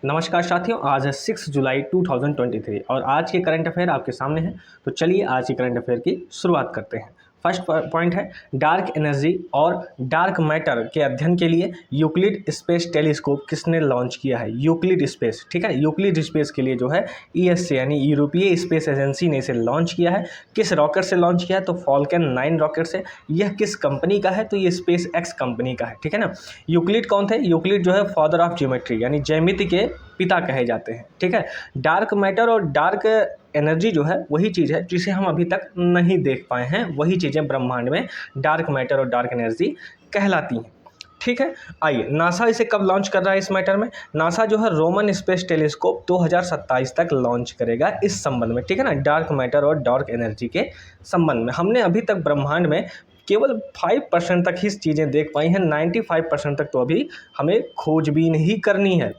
नमस्कार साथियों, आज है 6 जुलाई 2023 और आज के करंट अफेयर आपके सामने हैं। तो चलिए आज के करंट अफेयर की शुरुआत करते हैं। फर्स्ट पॉइंट है डार्क एनर्जी और डार्क मैटर के अध्ययन के लिए यूक्लिड स्पेस टेलीस्कोप किसने लॉन्च किया है। यूक्लिड स्पेस, ठीक है, यूक्लिड स्पेस के लिए जो है ईएसए यानी यूरोपीय स्पेस एजेंसी ने इसे लॉन्च किया है। किस रॉकेट से लॉन्च किया है? तो फॉल्कन 9 रॉकेट से। यह किस कंपनी का है? तो ये स्पेस एक्स कंपनी का है, ठीक है ना। यूक्लिड कौन थे? यूक्लिड जो है फादर ऑफ ज्योमेट्री यानी ज्यामिति के पिता कहे जाते हैं, ठीक है। डार्क मैटर और डार्क एनर्जी जो है वही चीज़ है जिसे हम अभी तक नहीं देख पाए हैं, वही चीज़ें ब्रह्मांड में डार्क मैटर और डार्क एनर्जी कहलाती हैं, ठीक है। आइए, नासा इसे कब लॉन्च कर रहा है इस मैटर में? नासा जो है रोमन स्पेस टेलीस्कोप 2027 तक लॉन्च करेगा इस संबंध में, ठीक है ना, डार्क मैटर और डार्क एनर्जी के संबंध में। हमने अभी तक ब्रह्मांड में केवल 5% तक ही चीज़ें देख पाई हैं, 95% तक तो अभी हमें खोजबीन ही करनी है,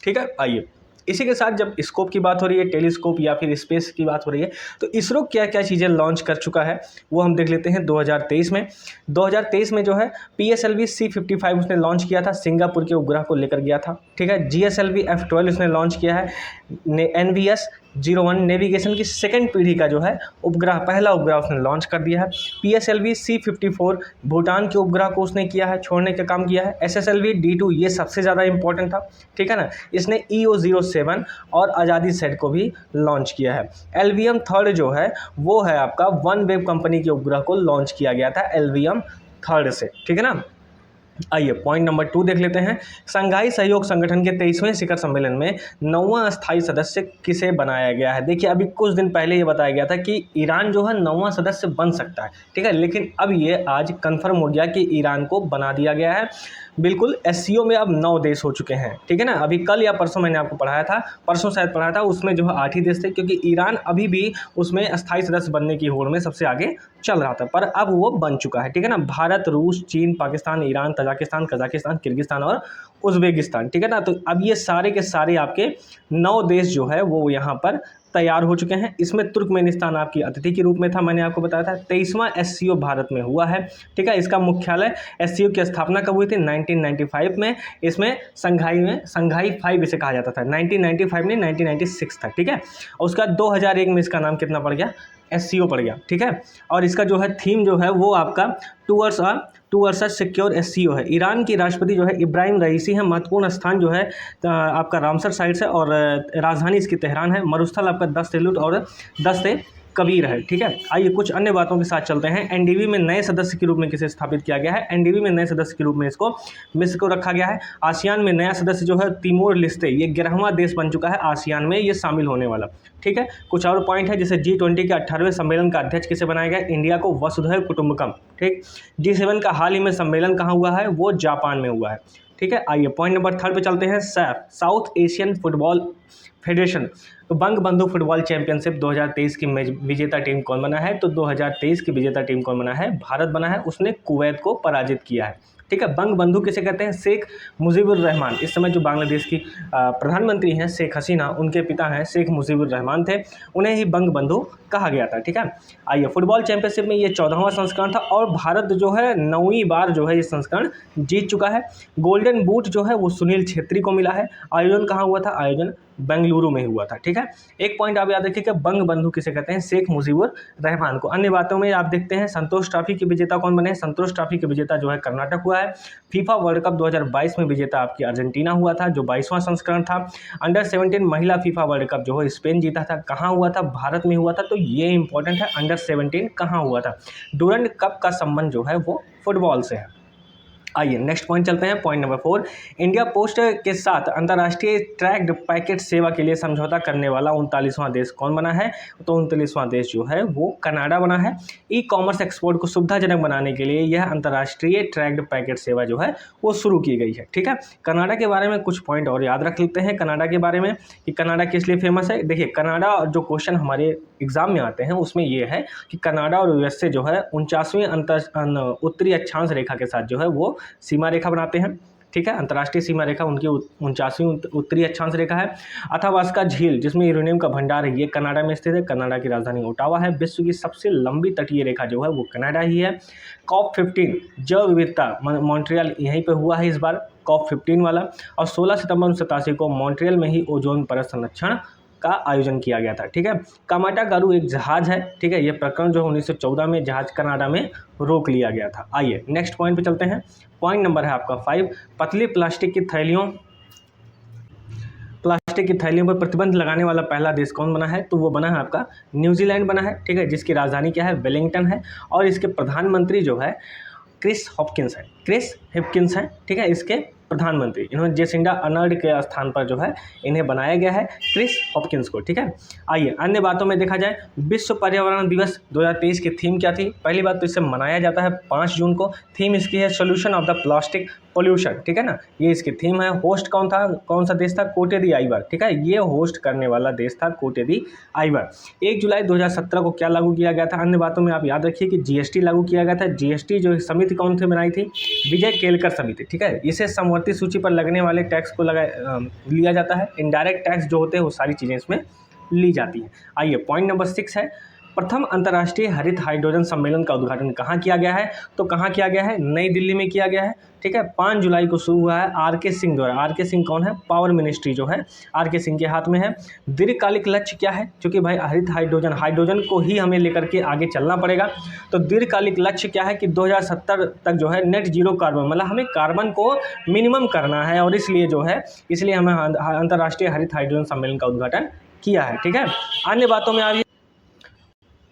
ठीक है। आइए, इसी के साथ जब स्कोप की बात हो रही है, टेलीस्कोप या फिर स्पेस की बात हो रही है, तो इसरो क्या क्या चीज़ें लॉन्च कर चुका है वो हम देख लेते हैं। 2023 में जो है PSLV C55 उसने लॉन्च किया था, सिंगापुर के उपग्रह को लेकर गया था, ठीक है। GSLV F12 उसने लॉन्च किया है। NVS-01 नेविगेशन की सेकंड पीढ़ी का जो है उपग्रह, पहला उपग्रह उसने लॉन्च कर दिया है। PSLV C54 भूटान के उपग्रह को उसने किया है, छोड़ने का काम किया है। SSLV D2 ये सबसे ज़्यादा इंपॉर्टेंट था, ठीक है ना, इसने EO-07 और आज़ादी सेट को भी लॉन्च किया है। LVM 3 जो है वो है आपका वन वेब कंपनी के उपग्रह को लॉन्च किया गया था LVM 3 से, ठीक है ना। आइए, पॉइंट नंबर 2 देख लेते हैं। संघाई सहयोग संगठन के 23वें शिखर सम्मेलन में 9वां स्थायी सदस्य किसे बनाया गया है? देखिए, अभी कुछ दिन पहले ये बताया गया था कि ईरान जो है 9वां सदस्य बन सकता है, ठीक है, लेकिन अब ये आज कंफर्म हो गया कि ईरान को बना दिया गया है। बिल्कुल, SCO में अब 9 देश हो चुके हैं, ठीक है ना। अभी कल या परसों मैंने आपको पढ़ाया था, परसों शायद पढ़ाया था, उसमें जो है 8 ही देश थे, क्योंकि ईरान अभी भी उसमें अस्थायी सदस्य बनने की होड़ में सबसे आगे चल रहा था, पर अब वो बन चुका है, ठीक है ना। भारत, रूस, चीन, Pakistan, Iran, Tajikistan, Kazakhstan, Kyrgyzstan और उज़्बेकिस्तान, ठीक है ना। तो अब ये सारे के सारे आपके 9 देश जो है वो यहाँ पर तैयार हो चुके हैं। इसमें तुर्कमेनिस्तान आपकी अतिथि के रूप में था, मैंने आपको बताया था। 23वां SCO भारत में हुआ है, ठीक है। इसका मुख्यालय, SCO की स्थापना कब हुई थी? 1995 में। इसमें संघाई 5 इसे कहा जाता था। 1995 नहीं, 1996 था, ठीक है। और उसका 2001 में इसका नाम कितना पड़ गया? SCO पड़ गया, ठीक है। और इसका जो है थीम जो है वो आपका टूवर्ड्स अ सिक्योर SCO है। ईरान की राष्ट्रपति जो है इब्राहिम रईसी है। महत्वपूर्ण स्थान जो है आपका रामसर साइट से, और राजधानी इसकी तेहरान है। मरुस्थल आपका दस्त-ए-लूत और दस्त-ए-कबीर है, ठीक है। आइए, कुछ अन्य बातों के साथ चलते हैं। NDB में नए सदस्य के रूप में किसे स्थापित किया गया है? NDB में नए सदस्य के रूप में इसको मिस्र को रखा गया है। आसियान में नया सदस्य जो है तिमोर लेस्ते, ये 11वां देश बन चुका है आसियान में ये शामिल होने वाला, ठीक है। कुछ और पॉइंट है, जैसे G20 के 18वें सम्मेलन का अध्यक्ष किसे बनाया गया? इंडिया को वसुधैव कुटुंबकम, ठीक। G7 का हाल ही में सम्मेलन कहाँ हुआ है? वो जापान में हुआ है, ठीक है। आइए, पॉइंट नंबर 3 पे चलते हैं। Saif, south Asian football federation, तो बंग बंधु फुटबॉल चैंपियनशिप 2023 की विजेता टीम कौन बना है? तो 2023 की विजेता टीम कौन बना है? भारत बना है। उसने कुवैत को पराजित किया है, ठीक है। बंग बंधु किसे कहते हैं? शेख मुजीबुर रहमान, इस समय जो बांग्लादेश की प्रधानमंत्री हैं शेख हसीना, उनके पिता हैं शेख मुजीबुर रहमान थे, उन्हें ही बंग बंधु कहा गया था, ठीक है। आइए, फुटबॉल चैंपियनशिप में ये 14वां संस्करण था और भारत जो है 9वीं बार जो है ये संस्करण जीत चुका है। गोल्डन बूट जो है वो सुनील छेत्री को मिला है। आयोजन कहाँ हुआ था? आयोजन बेंगलुरु में हुआ था, ठीक है। एक पॉइंट आप याद रखिए, बंग बंधु किसे कहते हैं? शेख मुजीबुर रहमान को। अन्य बातों में आप देखते हैं संतोष ट्रॉफी के विजेता कौन बने? संतोष ट्रॉफी के विजेता जो है कर्नाटक हुआ है। फीफा वर्ल्ड कप 2022 में विजेता आपकी अर्जेंटीना हुआ था, जो 22वां संस्करण था। अंडर 17 महिला फीफा वर्ल्ड कप जो है स्पेन जीता था। कहाँ हुआ था? भारत में हुआ था। तो ये इंपॉर्टेंट है, अंडर 17 कहाँ हुआ था। डूरंड कप का संबंध जो है वो फुटबॉल से है। आइए, नेक्स्ट पॉइंट चलते हैं। पॉइंट नंबर 4, इंडिया पोस्ट के साथ अंतर्राष्ट्रीय ट्रैक्ड पैकेट सेवा के लिए समझौता करने वाला 39वां देश कौन बना है? तो 39वां देश जो है वो कनाडा बना है। ई-कॉमर्स एक्सपोर्ट को सुविधाजनक बनाने के लिए यह अंतर्राष्ट्रीय ट्रैक्ड पैकेट सेवा जो है वो शुरू की गई है, ठीक है। कनाडा के बारे में कुछ पॉइंट और याद रख लेते हैं कनाडा के बारे में कि कनाडा किस लिए फेमस है। देखिए, कनाडा जो क्वेश्चन हमारे एग्जाम में आते हैं उसमें ये है कि कनाडा और USA जो है 49वीं उत्तरी अक्षांश रेखा के साथ जो है वो सीमा रेखा बनाते हैं, ठीक है। अंतर्राष्ट्रीय सीमा रेखा उनकी 49वीं उत्तरी अक्षांश रेखा है। अथावास्का झील जिसमें यूरेनियम का भंडार है, ये कनाडा में स्थित है। कनाडा की राजधानी ओटावा है। विश्व की सबसे लंबी तटीय रेखा जो है वो कनाडा ही है। COP15 जैव विविधता मॉन्ट्रियल यहीं पे हुआ है इस बार, COP15 वाला। और 16 सितंबर 1987 को मॉन्ट्रियल में ही ओजोन परत संरक्षण का आयोजन किया गया था, ठीक है। कामाटागारू एक जहाज है, ठीक है। ये प्रकरण जो 1914 में जहाज कनाडा में रोक लिया गया था। आइए नेक्स्ट पॉइंट पे चलते हैं। पॉइंट नंबर है आपका 5, पतली प्लास्टिक की थैलियों पर प्रतिबंध लगाने वाला पहला देश कौन बना है? तो वो बना है आपका न्यूजीलैंड बना है, ठीक है, जिसकी राजधानी क्या है? वेलिंगटन है। और इसके प्रधानमंत्री जो है क्रिस हिपकिंस हैं, ठीक है, इसके प्रधानमंत्री। इन्होंने जेसिंडा अर्नल्ड के स्थान पर जो है इन्हें बनाया गया है, क्रिस हॉपकिंस को, ठीक है। आइए अन्य बातों में देखा जाए, विश्व पर्यावरण दिवस 2023 की थीम क्या थी? पहली बात तो इसे मनाया जाता है 5 जून को। थीम इसकी है solution of the plastic pollution, ठीक है ना, ये इसकी थीम है। होस्ट कौन सा देश था? कोटे दी आइवर, ठीक है, ये होस्ट करने वाला देश था कोटे दी आइवर। 1 जुलाई 2017 को क्या लागू किया गया था? अन्य बातों में आप याद रखिए कि GST लागू किया गया था। GST जो समिति कौन सी बनाई थी? विजय केलकर समिति, ठीक है। इसे समवर्ती सूची पर लगने वाले टैक्स को लिया जाता है। इनडायरेक्ट टैक्स जो होते हैं वो सारी चीज़ें इसमें ली जाती हैं। आइए पॉइंट नंबर 6 है, प्रथम अंतर्राष्ट्रीय हरित हाइड्रोजन सम्मेलन का उद्घाटन कहाँ किया गया है? तो कहाँ किया गया है? नई दिल्ली में किया गया है, ठीक है। 5 जुलाई को शुरू हुआ है RK सिंह द्वारा। RK सिंह कौन है? पावर मिनिस्ट्री जो है RK सिंह के हाथ में है। दीर्घकालिक लक्ष्य क्या है? क्योंकि भाई हरित हाइड्रोजन को ही हमें लेकर के आगे चलना पड़ेगा। तो दीर्घकालिक लक्ष्य क्या है कि 2070 तक जो है नेट जीरो कार्बन, मतलब हमें कार्बन को मिनिमम करना है। और इसलिए हमें अंतर्राष्ट्रीय हरित हाइड्रोजन सम्मेलन का उद्घाटन किया है, ठीक है। अन्य बातों में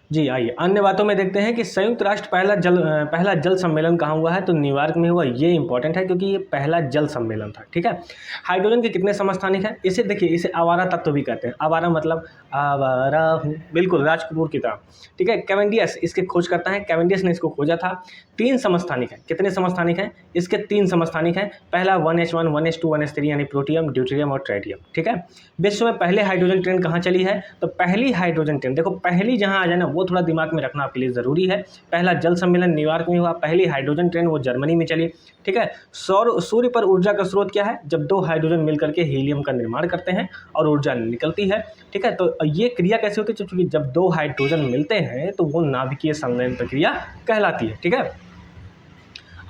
जी आइए अन्य बातों में देखते हैं कि संयुक्त राष्ट्र पहला जल सम्मेलन कहाँ हुआ है? तो न्यूयॉर्क में हुआ। ये इंपॉर्टेंट है क्योंकि ये पहला जल सम्मेलन था, ठीक है। हाइड्रोजन के कितने समस्थानिक हैं? इसे देखिए, इसे आवारा तत्व भी कहते हैं। आवारा मतलब आवारा हूँ, बिल्कुल राज कपूर की तरह, ठीक है। कैवेंडियस इसके खोज करता है, कैवेंडियस ने इसको खोजा था। 3 समस्थानिक हैं। कितने समस्थानिक हैं? इसके 3 समस्थानिक हैं। पहला 1H1, 1H2, 1H3 यानी प्रोटियम, ड्यूटेरियम और ट्राइटियम, ठीक है। विश्व में पहले हाइड्रोजन ट्रेन कहाँ चली है? तो पहली हाइड्रोजन ट्रेन, देखो पहली जहाँ आ जाए ना वो थोड़ा दिमाग में रखना आपके लिए ज़रूरी है। पहला जल सम्मेलन न्यूयॉर्क में हुआ, पहली हाइड्रोजन ट्रेन वो जर्मनी में चली, ठीक है। सूर्य पर ऊर्जा का स्रोत क्या है? जब 2 हाइड्रोजन मिलकर के हीलियम का निर्माण करते हैं और ऊर्जा निकलती है, ठीक है। तो ये क्रिया कैसे होती है? क्योंकि जब 2 हाइड्रोजन मिलते हैं तो वो नाभिकीय संलयन प्रक्रिया कहलाती है, ठीक है।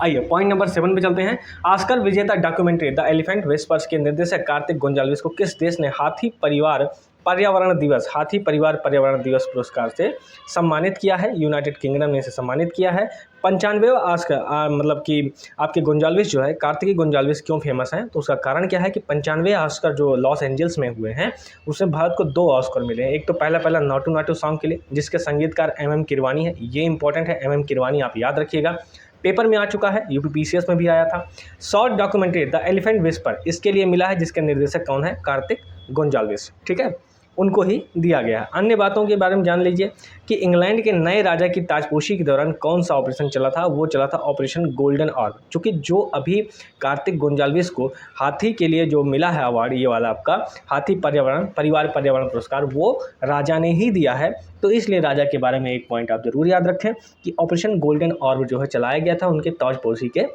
आइए पॉइंट नंबर 7 पे चलते हैं। ऑस्कर विजेता डॉक्यूमेंट्री द एलिफेंट व्हिस्पर्स के निर्देशक कार्तिक गोंजाल्विस को किस देश ने हाथी परिवार पर्यावरण दिवस पुरस्कार से सम्मानित किया है? यूनाइटेड किंगडम ने इसे सम्मानित किया है। 95वां ऑस्कर, मतलब कि आपके गोंजाल्विस जो है, कार्तिकी गोंजाल्विस क्यों फेमस हैं? तो उसका कारण क्या है कि 95वें ऑस्कर जो लॉस एंजल्स में हुए हैं उसमें भारत को 2 ऑस्कर मिले हैं। एक तो पहला नाटू नाटू सॉन्ग के लिए, जिसके संगीतकार MM किरवानी है। ये इंपॉर्टेंट है, MM किरवानी आप याद रखिएगा, पेपर में आ चुका है, UPPCS में भी आया था। Short documentary the elephant whisper इसके लिए मिला है, जिसके निर्देशक कौन है? कार्तिक गोंजाल्विस, ठीक है, उनको ही दिया गया है। अन्य बातों के बारे में जान लीजिए कि इंग्लैंड के नए राजा की ताजपोशी के दौरान कौन सा ऑपरेशन चला था? वो चला था ऑपरेशन गोल्डन ऑर्ब। चूँकि जो अभी कार्तिक गोंजाल्विस को हाथी के लिए जो मिला है अवार्ड, ये वाला आपका हाथी परिवार पर्यावरण पुरस्कार, वो राजा ने ही दिया है। तो इसलिए राजा के बारे में एक पॉइंट आप जरूर याद रखें कि ऑपरेशन गोल्डन ऑर्ब जो है चलाया गया था उनके ताजपोशी के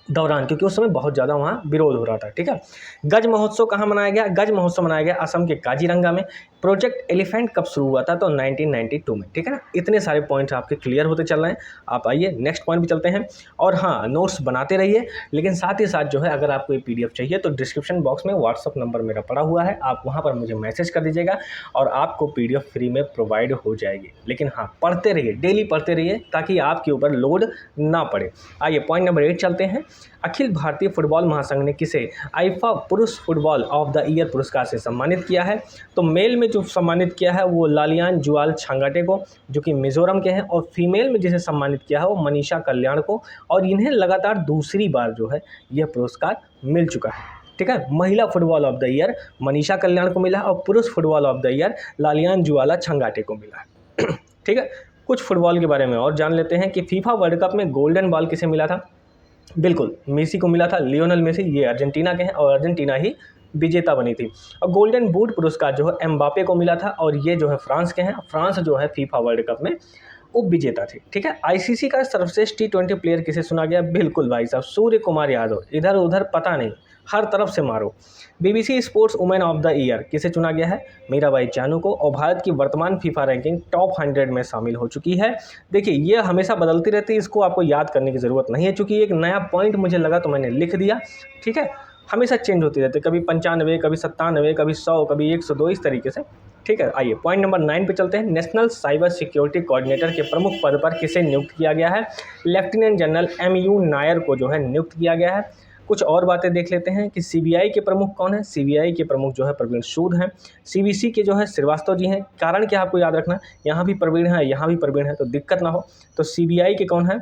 दौरान, क्योंकि उस समय बहुत ज़्यादा वहाँ विरोध हो रहा था, ठीक है। गज महोत्सव कहाँ मनाया गया? गज महोत्सव मनाया गया असम के काजीरंगा में। प्रोजेक्ट एलिफेंट कब शुरू हुआ था? तो 1992 में, ठीक है ना। इतने सारे पॉइंट्स आपके क्लियर होते चल रहे हैं। आप आइए नेक्स्ट पॉइंट पे चलते हैं। और हाँ, नोट्स बनाते रहिए, लेकिन साथ ही साथ जो है अगर आपको ये PDF चाहिए तो डिस्क्रिप्शन बॉक्स में व्हाट्सअप नंबर मेरा पड़ा हुआ है, आप वहाँ पर मुझे मैसेज कर दीजिएगा और आपको PDF फ्री में प्रोवाइड हो जाएगी। लेकिन हाँ, पढ़ते रहिए, डेली पढ़ते रहिए, ताकि आपके ऊपर लोड ना पड़े। आइए पॉइंट नंबर 8 चलते हैं। अखिल भारतीय फुटबॉल महासंघ ने किसे आईफा पुरुष फुटबॉल ऑफ द ईयर पुरस्कार से सम्मानित किया है? तो मेल में जो सम्मानित किया है वो लालियान जुआल छांगाटे को, जो कि मिजोरम के हैं, और फीमेल में जिसे सम्मानित किया है वो मनीषा कल्याण को। और इन्हें लगातार दूसरी बार जो है यह पुरस्कार मिल चुका है, ठीक है। महिला football of the year Manisha Kalyan को मिला है और पुरुष football of the year Lalianzuala Chhangte को मिला है, ठीक है। कुछ फुटबॉल के बारे में और जान लेते हैं कि फीफा वर्ल्ड कप में गोल्डन बॉल किसे मिला था? बिल्कुल मेसी को मिला था, लियोनेल मेसी। ये अर्जेंटीना के हैं और अर्जेंटीना ही विजेता बनी थी। और गोल्डन बूट पुरस्कार जो है एम्बापे को मिला था और ये जो है फ्रांस के हैं। फ्रांस जो है फीफा वर्ल्ड कप में उप विजेता थे। ठीक है, आईसीसी का सर्वश्रेष्ठ टी20 प्लेयर किसे चुना गया? बिल्कुल भाई साहब, सूर्य कुमार यादव। इधर उधर पता नहीं, हर तरफ से मारो। BBC sports women of the year किसे चुना गया है? मीराबाई चानू को। और भारत की वर्तमान फीफा रैंकिंग टॉप 100 में शामिल हो चुकी है। देखिए ये हमेशा बदलती रहती है, इसको आपको याद करने की ज़रूरत नहीं है, चूँकि एक नया पॉइंट मुझे लगा तो मैंने लिख दिया। ठीक है, हमेशा चेंज होती रहती है, कभी 95, कभी 97, कभी 100, कभी 102, इस तरीके से। ठीक है, आइए पॉइंट नंबर 9 पे चलते हैं। नेशनल साइबर सिक्योरिटी कोऑर्डिनेटर के प्रमुख पद पर किसे नियुक्त किया गया है? लेफ्टिनेंट जनरल MU नायर को जो है नियुक्त किया गया है। कुछ और बातें देख लेते हैं कि सीबीआई के प्रमुख कौन है? सीबीआई के प्रमुख जो है प्रवीण सूद हैं। सीबीसी के जो है श्रीवास्तव जी हैं। कारण क्या आपको याद रखना, यहाँ भी प्रवीण है, यहाँ भी प्रवीण है, तो दिक्कत ना हो। तो सीबीआई के कौन है?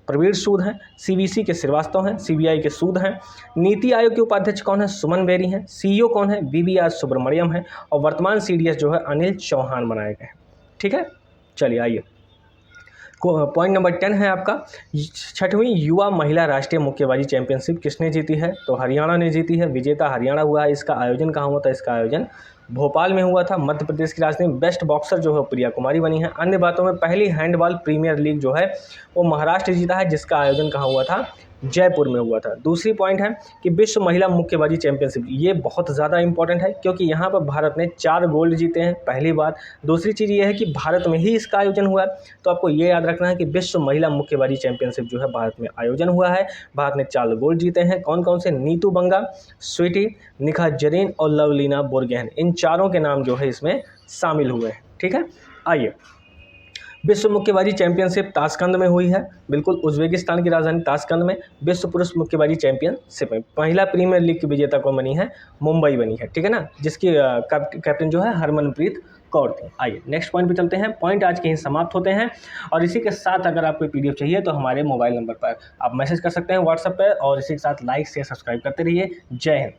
प्रवीण सूद हैं। सीबीसी के श्रीवास्तव हैं। सीबीआई के सूद हैं। नीति आयोग के उपाध्यक्ष कौन है? सुमन बेरी हैं। सीईओ कौन है? BVR सुब्रमण्यम है। और वर्तमान CDS जो है अनिल चौहान बनाए गए हैं। ठीक है, चलिए आइए पॉइंट नंबर 10 है आपका, 6वीं युवा महिला राष्ट्रीय मुक्केबाजी चैंपियनशिप किसने जीती है? तो हरियाणा ने जीती है। विजेता हरियाणा हुआ है। इसका आयोजन कहाँ हुआ था? इसका आयोजन भोपाल में हुआ था, मध्य प्रदेश की राजधानी। बेस्ट बॉक्सर जो है प्रिया कुमारी बनी है। अन्य बातों में पहली हैंडबॉल प्रीमियर लीग जो है वो महाराष्ट्र जीता है, जिसका आयोजन कहाँ हुआ था? जयपुर में हुआ था। दूसरी पॉइंट है कि विश्व महिला मुक्केबाजी चैंपियनशिप, ये बहुत ज़्यादा इंपॉर्टेंट है क्योंकि यहाँ पर भारत ने 4 गोल्ड जीते हैं, पहली बात। दूसरी चीज़ ये है कि भारत में ही इसका आयोजन हुआ है, तो आपको ये याद रखना है कि विश्व महिला मुक्केबाजी चैंपियनशिप जो है भारत में आयोजन हुआ है। भारत ने 4 गोल्ड जीते हैं। कौन कौन से? नीतू बंगा, स्वीटी, निखा जरीन और लवलीना बोरगोहेन, इन चारों के नाम जो है इसमें शामिल हुए हैं। ठीक है, आइए विश्व मुक्केबाजी चैंपियनशिप ताशकंद में हुई है, बिल्कुल उज्बेकिस्तान की राजधानी ताशकंद में। विश्व पुरुष मुक्केबाजी चैंपियनशिप में महिला प्रीमियर लीग की विजेता कौन बनी है? मुंबई बनी है। ठीक है ना, जिसकी कैप्टन जो है हरमनप्रीत कौर थी। आइए नेक्स्ट पॉइंट पे चलते हैं। पॉइंट आज के ही समाप्त होते हैं, और इसी के साथ अगर आपको PDF चाहिए तो हमारे मोबाइल नंबर पर आप मैसेज कर सकते हैं व्हाट्सएप पर, और इसी के साथ लाइक शेयर सब्सक्राइब करते रहिए। जय हिंद।